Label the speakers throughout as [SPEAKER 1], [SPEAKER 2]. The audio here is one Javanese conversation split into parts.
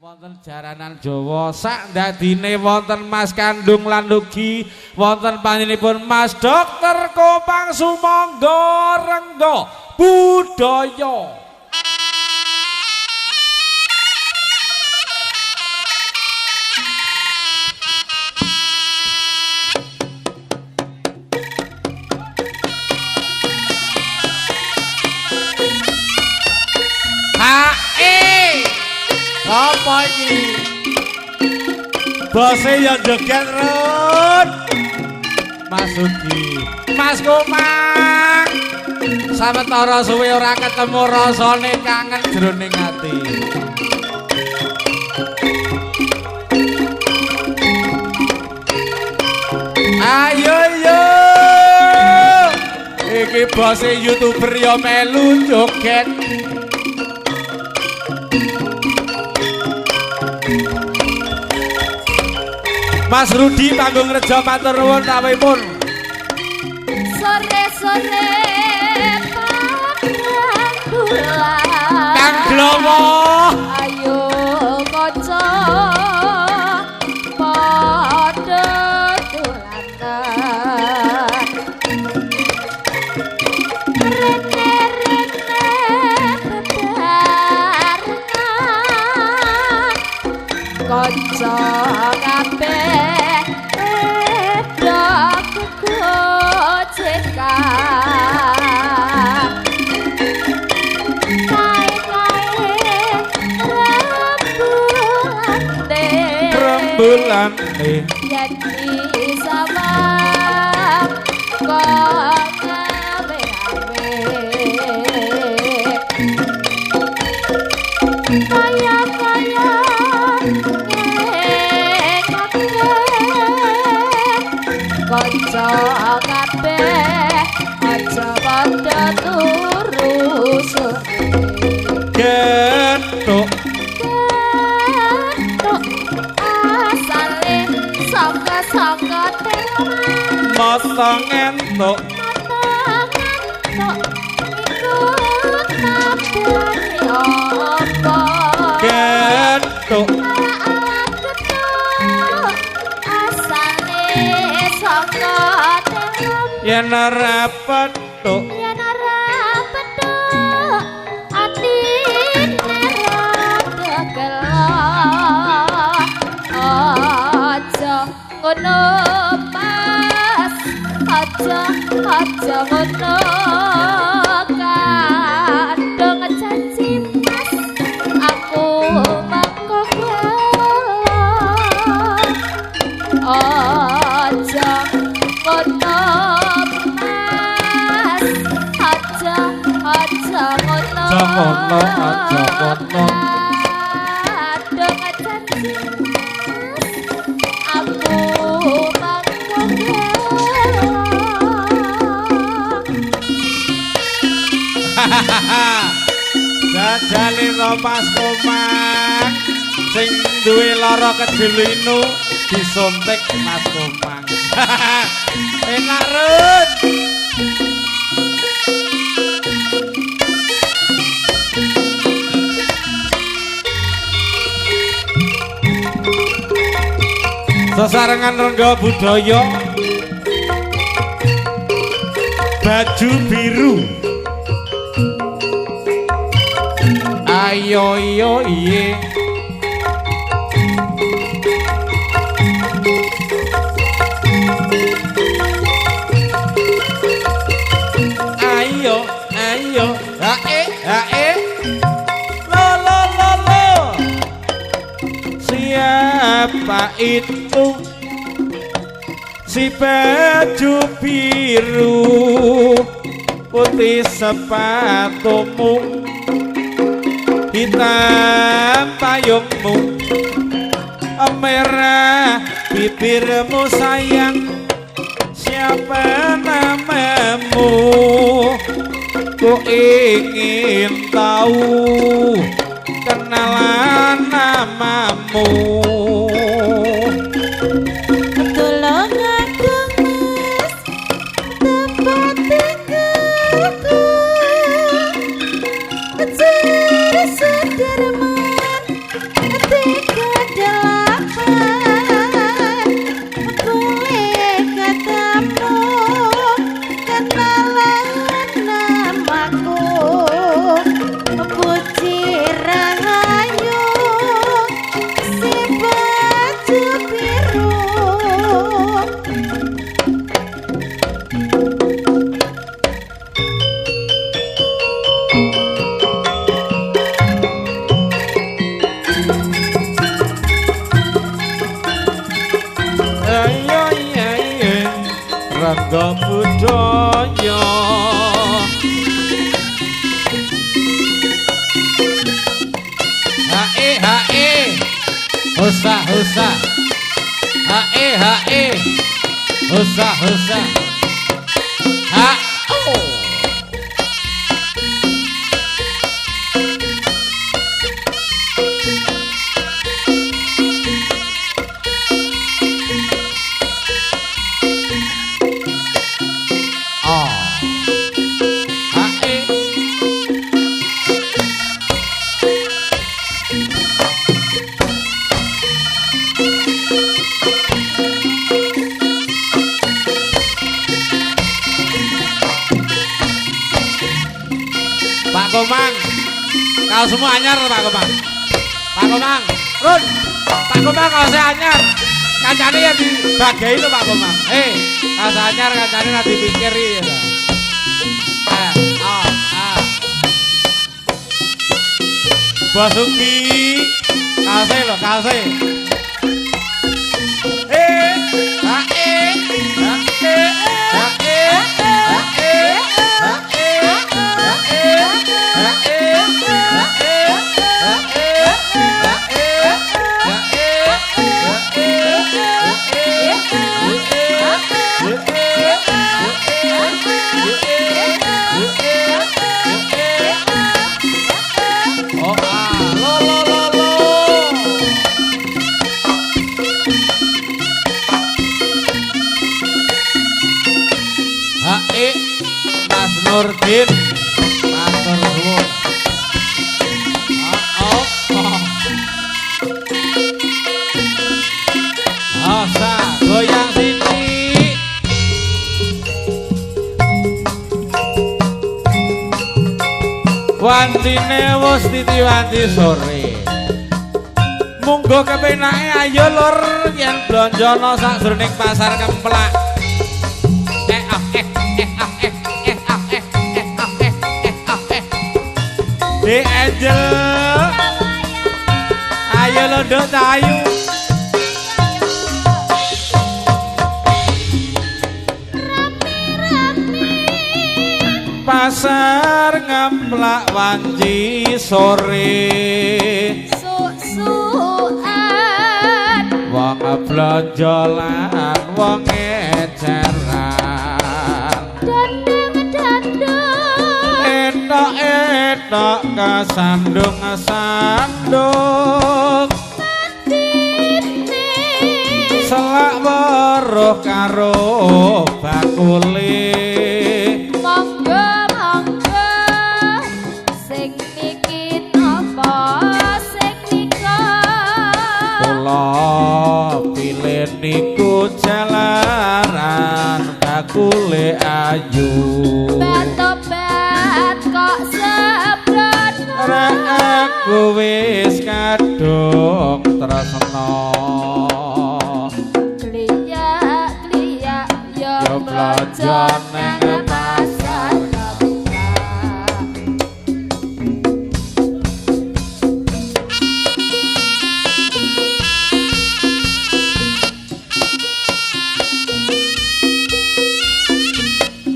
[SPEAKER 1] Wonten jaranan Jawa sak dadine wonten Mas Kandung lan ugi wonten panjenenganipun Mas Dokter Kopang Sumangga Rengga Budaya.
[SPEAKER 2] Apa iki? Bose ya joget Rut.
[SPEAKER 1] Mas Ugi, Mas Komang. Sawetara suwe ora ketemu rasane kangen jroning ati. Ayo yo. Iki bose YouTuber yo melu joget. Mas Rudi panggung reja matur nuwun rawuhipun.
[SPEAKER 3] Sore-sore pangandulan
[SPEAKER 1] Kang Glowo.
[SPEAKER 3] Ayo kaca padha dolanan. Rene-rene bebarengan kaca kabeh
[SPEAKER 1] Rembulan
[SPEAKER 3] yen disawang kok ngawe-awe kaya-kaya kanca kabeh aja padha turu
[SPEAKER 1] getuk
[SPEAKER 3] asale saka teman
[SPEAKER 1] mata ngentuk
[SPEAKER 3] ikut nabani apa
[SPEAKER 1] getuk
[SPEAKER 3] asale saka teman
[SPEAKER 1] yen ora petuk
[SPEAKER 3] yen ora petuk atine rada gelo aja ngono Mas aja ngono kadang janji Mas aku mangko aja ngono Mas aja ngono
[SPEAKER 1] aja ngono
[SPEAKER 3] kadang janji aku mangko
[SPEAKER 1] jajale Mas Komang sing duwe lara kejelinu disuntik Mas Komang. Enak Rut. Sesarengan Rengga Budaya baju biru. Ayo yo iye ayo hae lo siapa itu si baju biru putih sepatumu hitam payungmu merah bibirmu sayang siapa namamu ku ingin tahu kenalan namamu
[SPEAKER 3] tolong aku Mas tempat tinggalku Sudirman
[SPEAKER 1] Husa husa. Hae. Husa husa. Ha. Oh. Pak Komang, kau semua anyar Pak Komang. Pak Komang, Run, Pak Komang kau saya anyar. Kancane yang dibagi itu Pak Komang. Kau saya anyar kancane nanti dipikiri ya. Basuki, kau saya loh, kau saya. Mas Nurdin, matur nuwun. Asa goyang sini. Wantine wis titiwanti sore. Munggo kepenake ayo lur yen blonjono sakjroning pasar Kemplak. Di Angel, ayo londo cahayu. Pasar Ngemplak wanci sore. Suk-sukan wong blonjo lan wong eceran. Etok kesandung-sandung selak weruh karo bakule.
[SPEAKER 3] Monggo sing niki napa sing nika
[SPEAKER 1] Kula pilih niku jalaran bakule ayu. Aku wis kadung tresna
[SPEAKER 3] kliyak yo
[SPEAKER 1] blonjo nang
[SPEAKER 3] pasar Kemplak.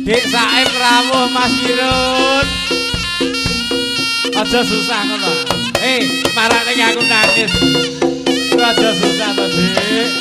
[SPEAKER 1] Dik Saim rawuh Mas Kirun. Aja susah ngono. Marane aku nangis. Aja susah to, Dik.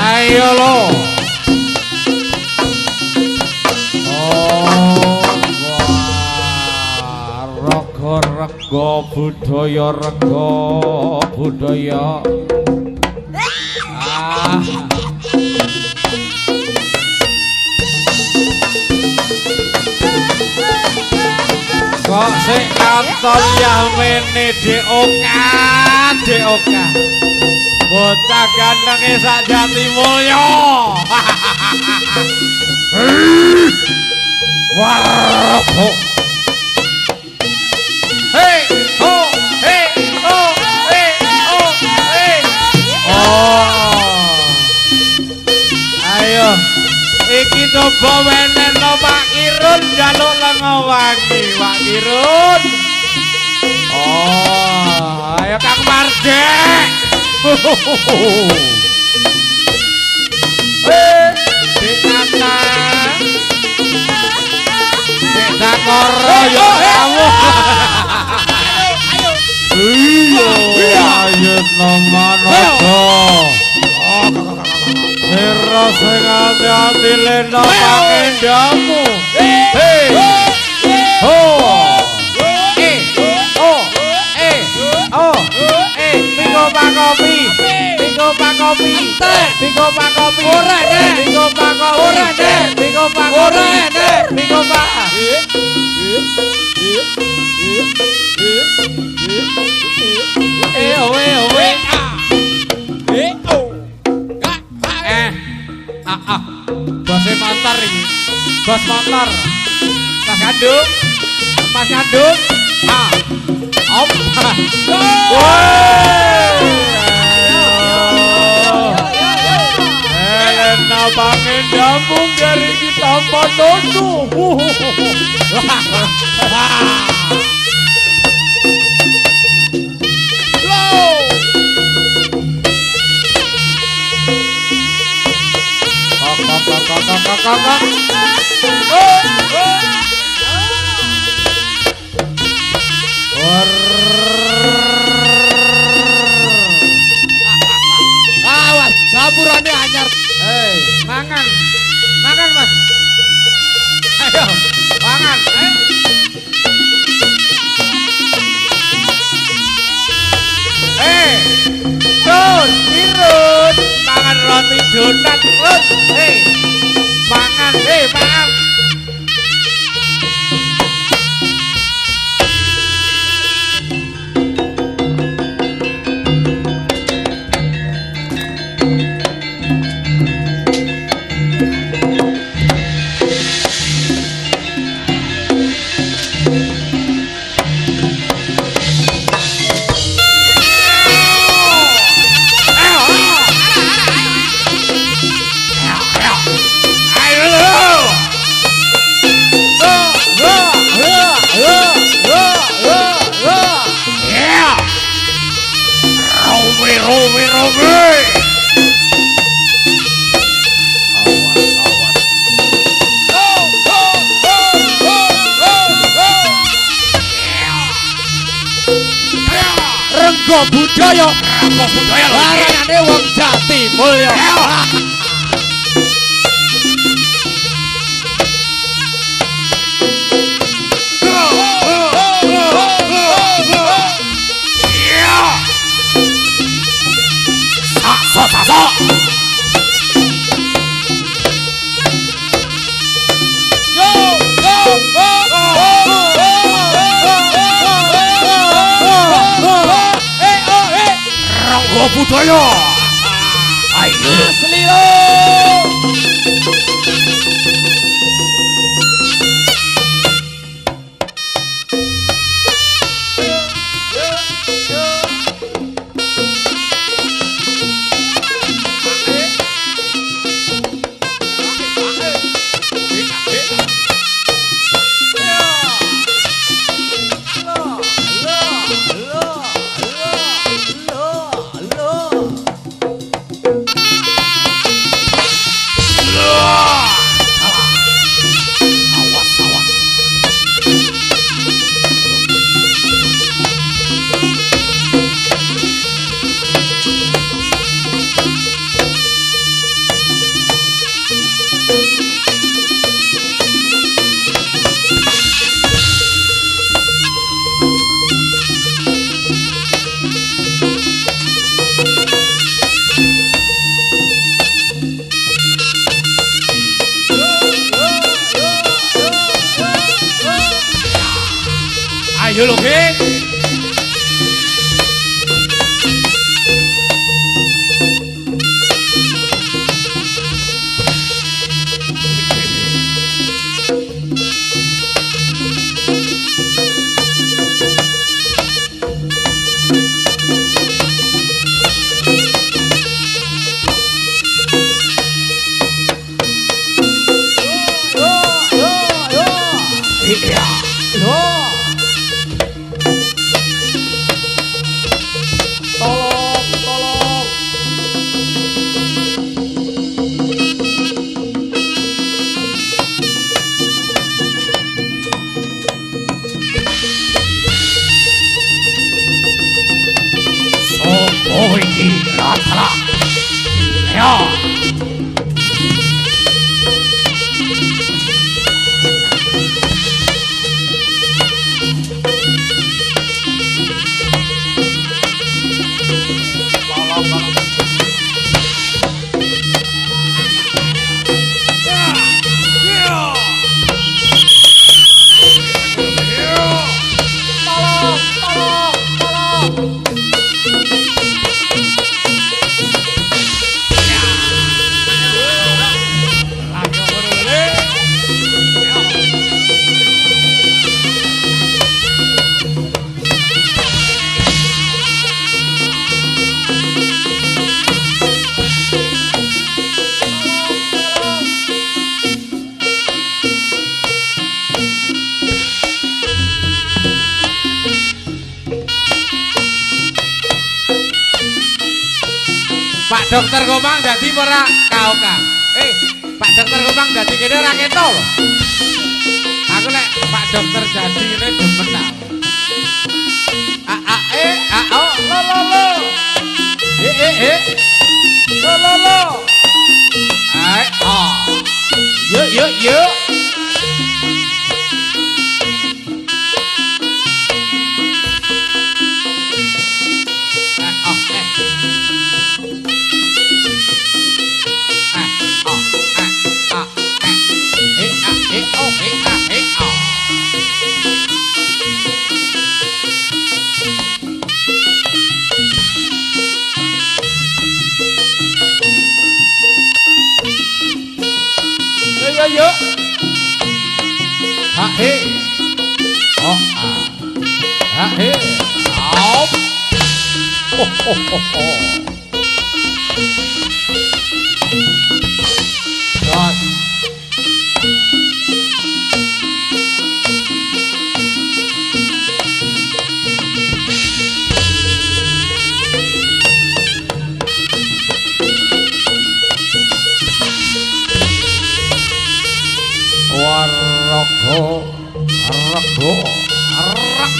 [SPEAKER 1] Ayo lo. Rego budaya rego budaya. Kok sik katon yamene deoka deoka. Bocah gantenge sak Jatimulya. Warpo. Hey ho hey ho hey ho hey. Oh. Ayo iki coba wenehno Pak Kirun njaluk lenga wangi Pak Kirun. Oh, ayo Kang Mardek. Dik Nana. Dik Dakoro yo kamu. Iya, ayo nomanodo. Sira sing ati-ati lena pangendhamu. Hei. Ho. Pingo Pak Kopi. Pingo Pak Kopi. Pingo Pak Kopi. Ora nek. Pingo Pak Kopi. Ora nek. Pingo Pak Kopi. Ora nek. Pingo Pak. Owe. Bos motor iki. Bos motor. Mas Kandung. Mas Kandung. Om. Elena pangendhamu dari kita panono.
[SPEAKER 2] Awas, gapurane anyar.
[SPEAKER 1] Hei, mangan. Mangan, Mas. Ayo, mangan. Terus, Irun. Mangan roti donat, terus. Hei, mangan, mangan. Renggo budaya larangane wong Jatimulya.
[SPEAKER 2] Rangga budaya. Ayo asli lo. Ayo lho, Gek. Pak Dokter Komang dadi ora kaoka. Pak Dokter Komang dadi kene ora keto lho. Aku lek Pak Dokter dadi ngene demen ta. Lo lo lo. Lo lo lo. Yuk. Yo. Ha he. Oh ah. Ha he. Op. Ho. Ros.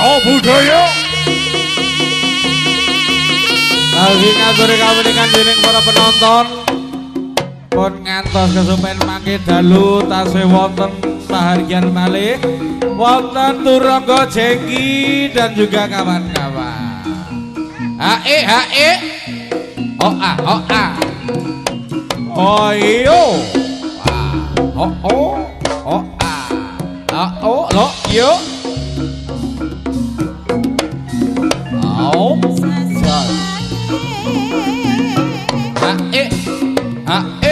[SPEAKER 2] Rangga budaya. Lagi ngaturi kawenikan dening para penonton. Pun ngantos kesupen mangke dalu tasih wonten pahargyan malih. Wonten Turangga Jengki dan juga kawan-kawan. Hae. Oh ah. Oh iyo. Oh ah. Oh lo yo. Oh.
[SPEAKER 1] ha eh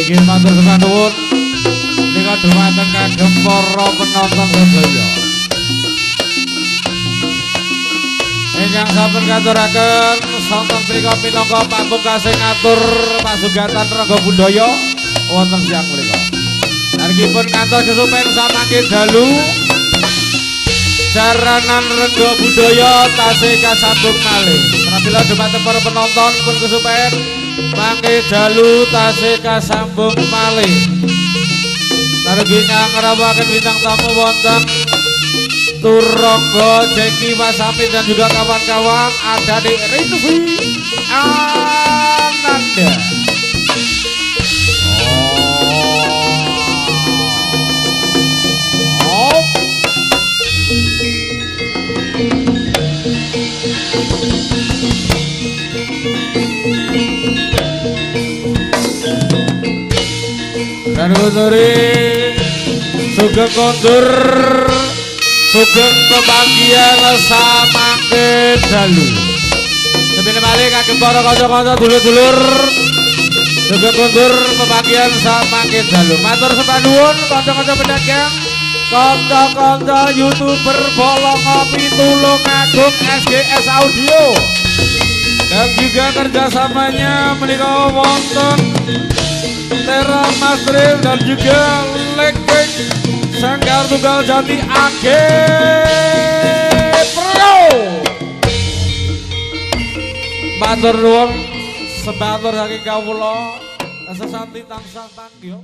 [SPEAKER 1] Niki matur nuwun nika dhumateng kagem para penonton sedaya. Ingkang sampun katuraken sonten mriku minangka pamungkasing ngatur pasugatan Rangga Budaya wonten siang mriku. Laripun kantos kesupen samangke dalu jaranan Rangga Budaya tasih kasambung malih. Pramila dhumateng para penonton pun kesupen mangke dalu tasih kasambung malih. Nargi ngrawakaken bintang tamu wonten Turangga Jeki Mas Sapit dan juga kawan-kawan ada di Rinvi Ananda. Dan kuturi sugeng kondur sugeng kebahagiaan samangke dalu sepine malih kagem para kanca-kanca dulur-dulur sugeng kondur kebahagiaan samangke dalu matur sembah nuwun kanca-kanca pedagang kanca-kanca YouTuber Bolong Ngopi Tulung Agung SGS Audio dan juga kerjasamanya menika wonten Tera Mastril dan juga Lekeng Sanggar Tunggal Jati AG Pro. Matur nuwun sebatur saking kawula sesanti tansah panggih.